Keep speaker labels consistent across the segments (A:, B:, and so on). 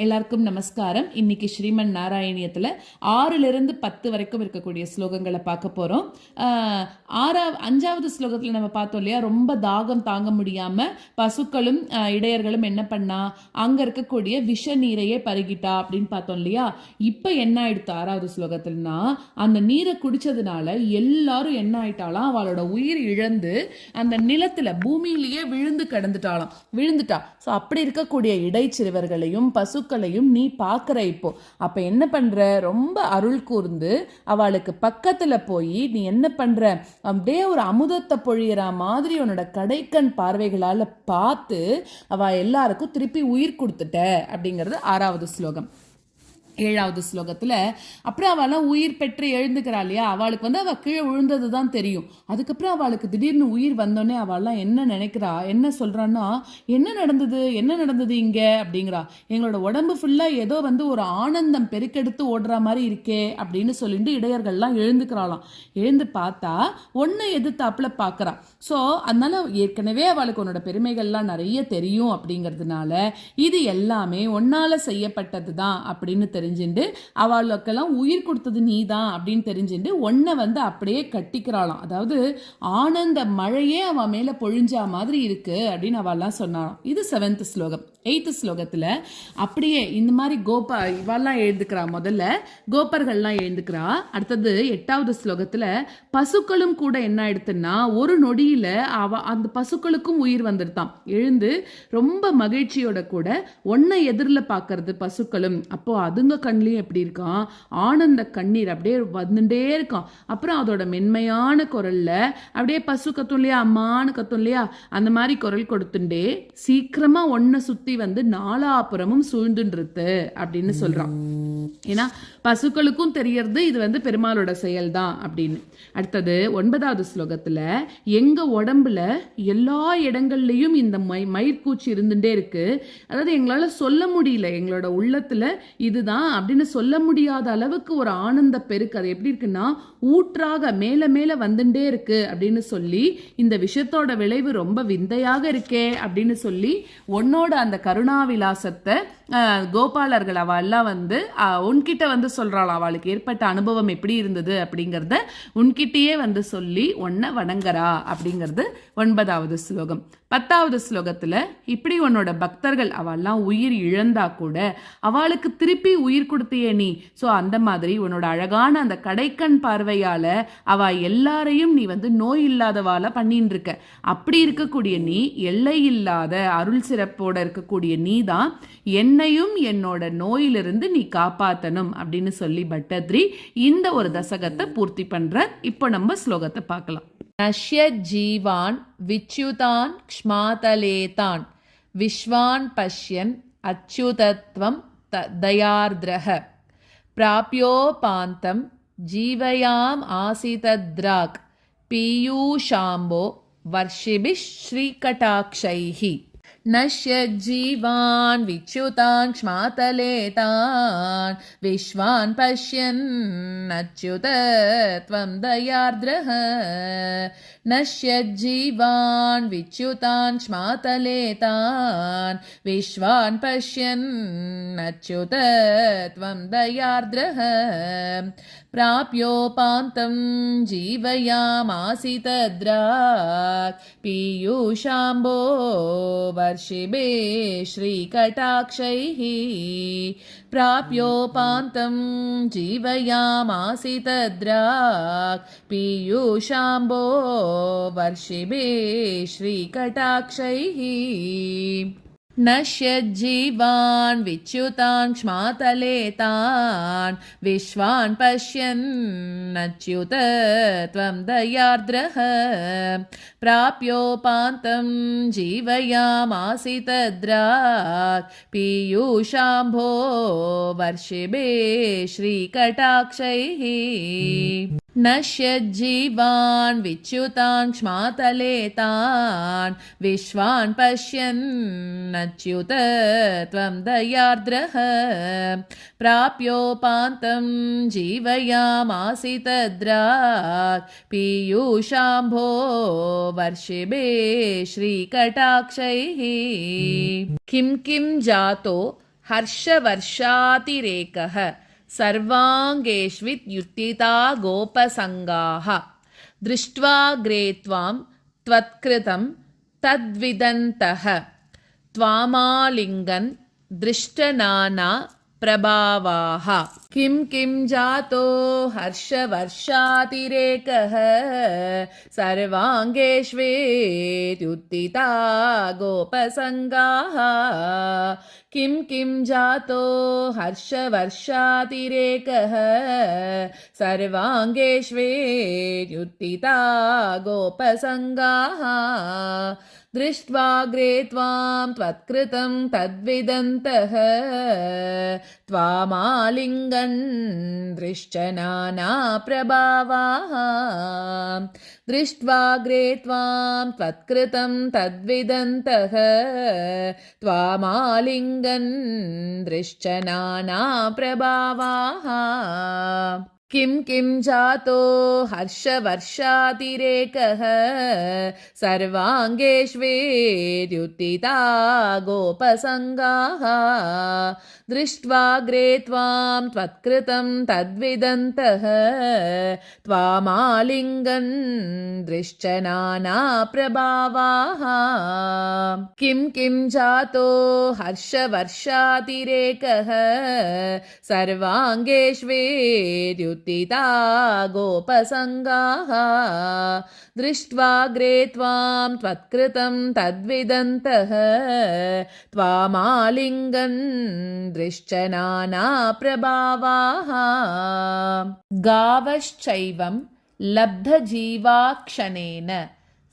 A: எல்லாருக்கும் நமஸ்காரம். இன்னைக்கு ஸ்ரீமன் நாராயணியத்தில் 6லிருந்து 10 வரைக்கும் இருக்கக்கூடிய ஸ்லோகங்களை பார்க்க போகிறோம். 5வது ஸ்லோகத்தில் நம்ம பார்த்தோம் இல்லையா, ரொம்ப தாகம் தாங்க முடியாமல் பசுக்களும் இடையர்களும் என்ன பண்ணா, அங்கே இருக்கக்கூடிய விஷ நீரையே பருகிட்டா அப்படின்னு பார்த்தோம் இல்லையா. இப்போ என்ன ஆயிடுத்து 6வது ஸ்லோகத்தில்னா, அந்த நீரை குடிச்சதுனால எல்லாரும் என்ன ஆயிட்டாலாம், அவளோட உயிர் இழந்து அந்த நிலத்தில் பூமியிலேயே விழுந்துட்டா. ஸோ அப்படி இருக்கக்கூடிய இடைச்சிறுவர்களையும் பசுக்களையும் நீ பார்க்குற. இப்போ அப்போ என்ன பண்ணுற, ரொம்ப அருள் கூர்ந்து அவளுக்கு பக்கத்தில் போய் நீ என்ன பண்ணுற, அப்படியே ஒரு அமுதத்தை பொழியிற மாதிரி உன்னோட கடைக்கண் பார்வைகளால் பார்த்து அவள் எல்லாருக்கும் திருப்பி உயிர் கொடுத்துட்ட அப்படிங்கிறது 6வது ஸ்லோகம். 7வது ஸ்லோகத்தில் அப்புறம் அவெல்லாம் உயிர் பெற்று எழுந்துக்கிறா இல்லையா, அவளுக்கு அவள் கீழே விழுந்தது தான் தெரியும். அதுக்கப்புறம் அவளுக்கு திடீர்னு உயிர் வந்தோடனே அவள்லாம் என்ன நினைக்கிறா, என்ன சொல்கிறான்னா, என்ன நடந்தது இங்கே அப்படிங்கிறா. எங்களோட உடம்பு ஃபுல்லாக ஏதோ ஒரு ஆனந்தம் பெருக்கெடுத்து ஓடுற மாதிரி இருக்கே அப்படின்னு சொல்லிட்டு இடையர்கள்லாம் எழுந்துக்கிறாளாம். எழுந்து பார்த்தா ஒன்று எதிர்த்தாப்புல பார்க்குறா. ஸோ அதனால ஏற்கனவே அவளுக்கு உன்னோட பெருமைகள்லாம் நிறைய தெரியும். அப்படிங்கிறதுனால இது எல்லாமே ஒன்னால செய்யப்பட்டது தான் அப்படின்னு தெரிஞ்சுண்டு, அவளுக்கெல்லாம் உயிர் கொடுத்தது நீ தான் அப்படின்னு தெரிஞ்சுண்டு ஒன்னை அப்படியே கட்டிக்கிறாளாம். அதாவது ஆனந்த மழையே அவன் மேல பொழிஞ்சா மாதிரி இருக்கு அப்படின்னு அவெல்லாம் சொன்னாலாம். இது 7th ஸ்லோகம். 8th ஸ்லோகத்துல அப்படியே இந்த மாதிரி இவெல்லாம் எழுந்துக்கிறா. முதல்ல கோபர்கள்லாம் எழுந்துக்கிறா. அடுத்தது 8வது ஸ்லோகத்துல பசுக்களும் கூட என்ன ஆயிடுத்துன்னா, ஒரு நொடியில அந்த பசுக்களுக்கும் உயிர் வந்துருத்தான். எழுந்து ரொம்ப மகிழ்ச்சியோட கூட ஒன்னை எதிரில் பார்க்கறது பசுக்களும். அப்போ அதுங்க கண்ணிலையும் எப்படி இருக்கான், ஆனந்த கண்ணீர் அப்படியே வந்துட்டே இருக்கான். அப்புறம் அதோட மென்மையான குரல்ல அப்படியே பசு கத்தும் இல்லையா, அம்மானு கத்தும் இல்லையா, அந்த மாதிரி குரல் கொடுத்துட்டே சீக்கிரமா ஒன்ன சுத்தி நாலாபுரமும் சூழ்ந்துன்றது அப்படின்னு சொல்றான். ஏன்னா பசுக்களுக்கும் தெரியறது இது பெருமாளோட செயல் தான் அப்படின்னு. அடுத்தது 9வது ஸ்லோகத்துல, எங்க உடம்புல எல்லா இடங்கள்லயும் இந்த மயிர்கூச்சி இருந்துட்டே இருக்கு. அதாவது எங்களால சொல்ல முடியல, எங்களோட உள்ளத்துல இதுதான் அப்படின்னு சொல்ல முடியாத அளவுக்கு ஒரு ஆனந்த பெருக்கு. அது எப்படி இருக்குன்னா, ஊற்றாக மேல மேல வந்துட்டே இருக்கு அப்படின்னு சொல்லி, இந்த விஷயத்தோட விளைவு ரொம்ப விந்தையாக இருக்கே அப்படின்னு சொல்லி உன்னோட அந்த கருணாவிலாசத்தை கோபாலர்கள் அவெல்லாம் உன்கிட்ட சொல்றாளாம். அவளுக்கு ஏற்பட்ட அனுபவம் எப்படி இருந்தது அப்படிங்கிறத உன்கிட்டயே சொல்லி உன்னை வணங்குறா அப்படிங்கிறது 9வது ஸ்லோகம். 10வது ஸ்லோகத்துல இப்படி உன்னோட பக்தர்கள் அவெல்லாம் உயிர் இழந்தா கூட அவளுக்கு திருப்பி உயிர் கொடுத்தியே நீ. ஸோ அந்த மாதிரி உன்னோட அழகான அந்த கடைக்கண் பார்வையால அவ எல்லாரையும் நீ நோய் இல்லாதவால பண்ணின்னு இருக்க. அப்படி இருக்கக்கூடிய நீ, எல்லை இல்லாத அருள் சிறப்போட இருக்கக்கூடிய நீ தான் என்னையும் என்னோட நோயிலிருந்து நீ காப்பாத்தணும் அப்படின்னு சொல்லி பட்டத்ரி இந்த ஒரு தசகத்தை பூர்த்தி பண்ற. இப்போ நம்ம ஸ்லோகத்தை பார்க்கலாம். நஷ்ய ஜீவான் விச்யுதான் க்ஷ்மாதலேதான் விஸ்வான் பஷ்யன் அச்சுதத்வம் தயார்த்ரஹ பிராப்யோபாந்தம் ஜீவயாம் ஆசிதத்ராக் பீயூஷாம்போ வர்ஷிபிஷ் ஸ்ரீகடாக்ஷைஹி. நஷ்ய ஜீவான் விச்யுதான் க்ஷ்மாதலேதான் விஸ்வான் பஷ்யன் அச்சுதத்வம் தயார்த்ரஹ. நஷ்ய ஜீவான் விச்யுதான் க்ஷ்மாதலேதான் விஸ்வான் பஷ்யன் அச்சுதத்வம் தயார்த்ரஹ பிராப்யோபாந்தம் ஜீவயாமாசிதத்ராக் பீயூஷாம்போ வர்ஷிபே ஸ்ரீகடாக்ஷைஹி. பிராப்யோபாந்தம் ஜீவயாமாசிதத்ராக் பீயூஷாம்போ வர்ஷிபே ஸ்ரீகடாக்ஷைஹி. நஷ்ய ஜீவான் விச்யுதான் க்ஷ்மாதலேதான் விஸ்வான் பஷ்யன் அச்சுதத்வம் தயார்த்ரஹ பிராப்யோபாந்தம் ஜீவயாமாசிதத்ராக் பீயூஷாம்போ வர்ஷிபே ஸ்ரீகடாக்ஷைஹி. நஷ்ய ஜீவான் விச்யுதான் க்ஷ்மாதலேதான் விஸ்வான் பஷ்யன் அச்சுதத்வம் தயார்த்ரஹ பிராப்யோபாந்தம் ஜீவயாமாசிதத்ராக் பீயூஷாம்போ வர்ஷிபே ஸ்ரீகடாக்ஷைஹி. கிம் கிம் ஜாதோ हर्षवर्षातिरेकः सर्वाङ्गेष्विद्युत्थिता गोपसङ्गाः दृष्ट्वाग्रे त्वां त्वत्कृतं तद्विदन्तः त्वामालिङ्गन् दृष्टनाना प्रभावाः किं किं जातो हर्षवर्षातिरेकः सर्वाङ्गेष्वेत्युत्थिता गोपसङ्गाः किं किं जातो हर्षवर्षातिरेकः सर्वाङ्गेष्वेत्युत्थिता गोपसङ्गाः दृष्ट्वाग्रे त्वां त्वत्कृतं तद्विदन्तः त्वामालिङ्गन् दृश्च नाना प्रभावाः दृष्ट्वाग्रे त्वां त्वत्कृतं तद्विदन्तः त्वामालिङ्गन् दृश्च नाना प्रभावाः किं किं जातो हर्षवर्षातिरेकः सर्वाङ्गेष्वेत्युत्थिता गोपसङ्गाः दृष्ट्वाग्रे त्वां त्वत्कृतं तद्विदन्तः त्वामालिङ्गन् दृश्च नाना प्रभावाः किं किं जातो हर्षवर्षातिरेकः सर्वाङ्गेष्वेत्युत्थिता गोपसङ्गाः दृष्ट्वाग्रे त्वां त्वत्कृतं तद्विदन्तः त्वामालिङ्गन् दृश्च नाना प्रभावाः गावश्चैवं लब्धजीवाक्षणेन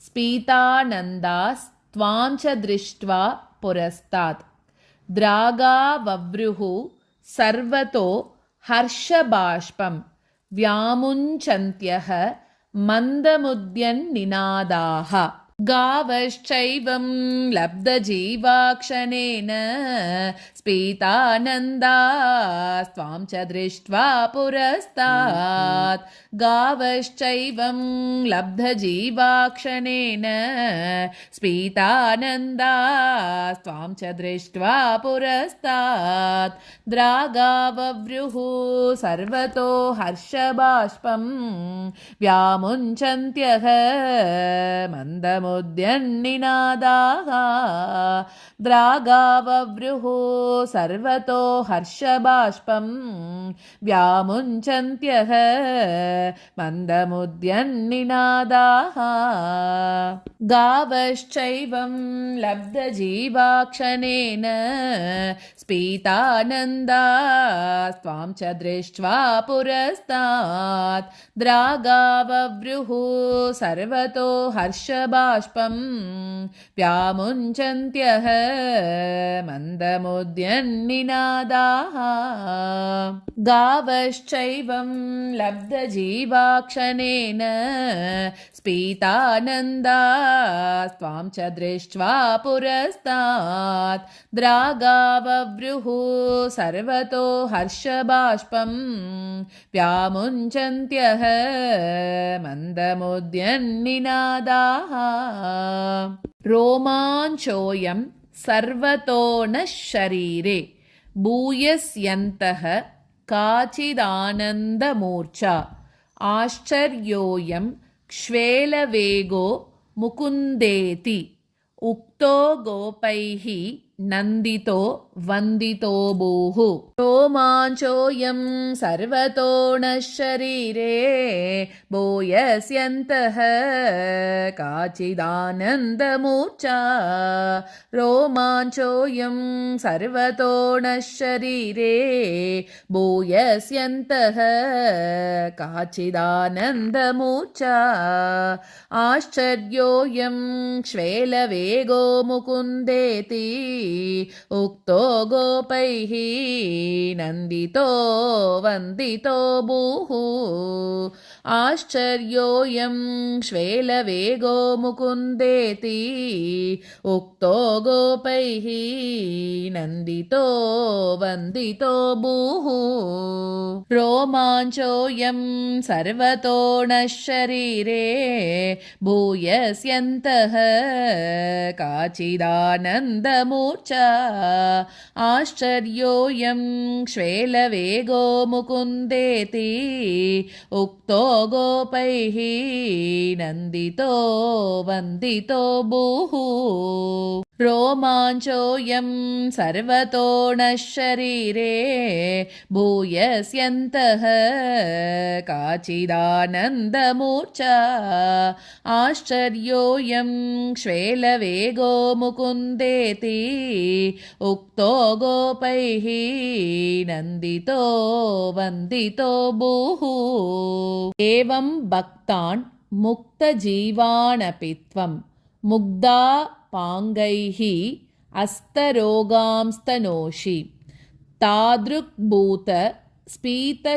A: स्फीतानन्दास्त्वां च दृष्ट्वा पुरस्तात् द्रागावव्रुः सर्वतो हर्षबाष्पं व्यामुञ्चन्त्यः मन्दमुद्यन्निनादाः गावश्चैवं लब्धजीवाक्षणेन स्फीतानन्दास्त्वां च दृष्ट्वा पुरस्तात् गावश्चैवं लब्धजीवाक्षणेन स्फीतानन्दास्त्वां च दृष्ट्वा पुरस्तात् द्रागावव्रुः सर्वतो हर्षबाष्पं व्यामुञ्चन्त्यः मन्दमुद्यन्निनादाः द्रागावव्रुः सर्वतो हर्षबाष्पं व्यामुञ्चन्त्यः मन्दमुद्यन्निनादाः गावश्चैवं लब्धजीवाक्षणेन स्फीतानन्दास्त्वां च दृष्ट्वा पुरस्तात् द्रागावव्रुः सर्वतो हर्षबाष्पं व्यामुञ्चन्त्यः मन्दमुद्यन्निनादाः गावश्चैवं लब्धजीवाक्षणेन स्फीतानन्दास्त्वां च दृष्ट्वा पुरस्तात् द्रागावव्रुः सर्वतो हर्षबाष्पं व्यामुञ्चन्त्यः मन्दमुद्यन्निनादाः रोमाञ्चोऽयं सर्वतो नः शरीरे भूयस्यन्तः काचिदानन्दमूर्छा आश्चर्योऽयं क्ष्वेलवेगो मुकुन्देति उक्तो गोपैः नन्दितो वन्दितो भूः रोमाञ्चोऽयं सर्वतो नः शरीरे भूयस्यन्तः काचिदानन्दमूर्छा रोमाञ्चोऽयं सर्वतो नः शरीरे भूयस्यन्तः काचिदानन्दमूर्छा आश्चर्योऽयं क्ष्वेलवेगो मुकुन्देति उक्तो गोपैः नन्दितो वन्दितो भूः आश्चर्योऽयं क्ष्वेलवेगो मुकुन्देति उक्तो गोपैः नन्दितो वन्दितो भूः रोमाञ्चोऽयं सर्वतो नः शरीरे भूयस्यन्तः काचिदानन्दमूर्छा आश्चर्योऽयं क्ष्वेलवेगो मुकुन्देति उक्तो गोपैः नन्दितो वन्दितो भूः रोमाञ्चोऽयं सर्वतो नः शरीरे भूयस्यन्तः काचिदानन्दमूर्छा आश्चर्योऽयं क्ष्वेलवेगो मुकुन्देति उक्तो गोपैः नन्दितो वन्दितो भूः एवं भक्तान् मुक्तजीवानपि त्वं मुग्धा पाङ्गैः अस्तरोगांस्तनोषि तादृग्भूत स्फीतकारुण्यभूमा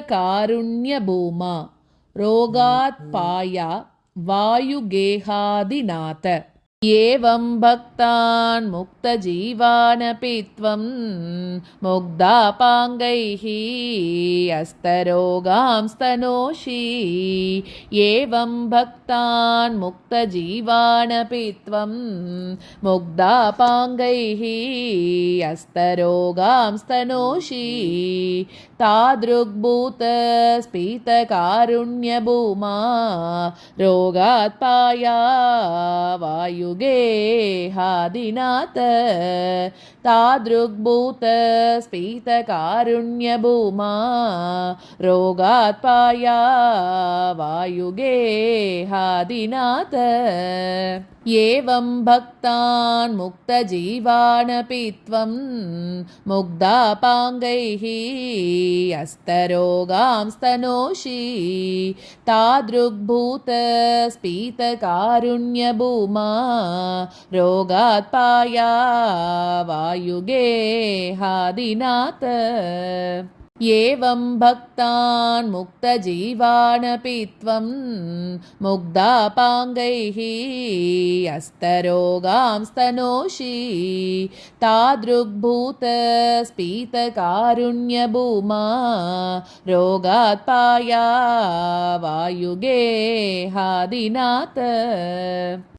A: रोगात्पाया वायुगेहादिनाथ एवं भक्तान् मुक्तजीवानपि त्वं मुग्धापाङ्गैः अस्तरोगांस्तनोषि एवं भक्तान् मुक्तजीवानपि त्वं मुग्धापाङ्गैः अस्तरोगांस्तनोषि तादृग्भूत स्फीतकारुण्यभूमा रोगात्पाया वायुगेहादिनाथ तादृग्भूत स्फीतकारुण्यभूमा रोगात्पाया वायुगेहादिनाथ एवं भक्तान् मुक्तजीवानपि त्वं मुग्धापाङ्गैः अस्तरोगांस्तनोषि तादृग्भूत स्फीतकारुण्यभूमा रोगात्पाया वायुगेहादिनाथ एवं भक्तान् मुक्तजीवानपि त्वं मुग्धापाङ्गैः अस्तरोगांस्तनोषि तादृग्भूत स्फीतकारुण्यभूमा रोगात्पाया वायुगेहादिनाथ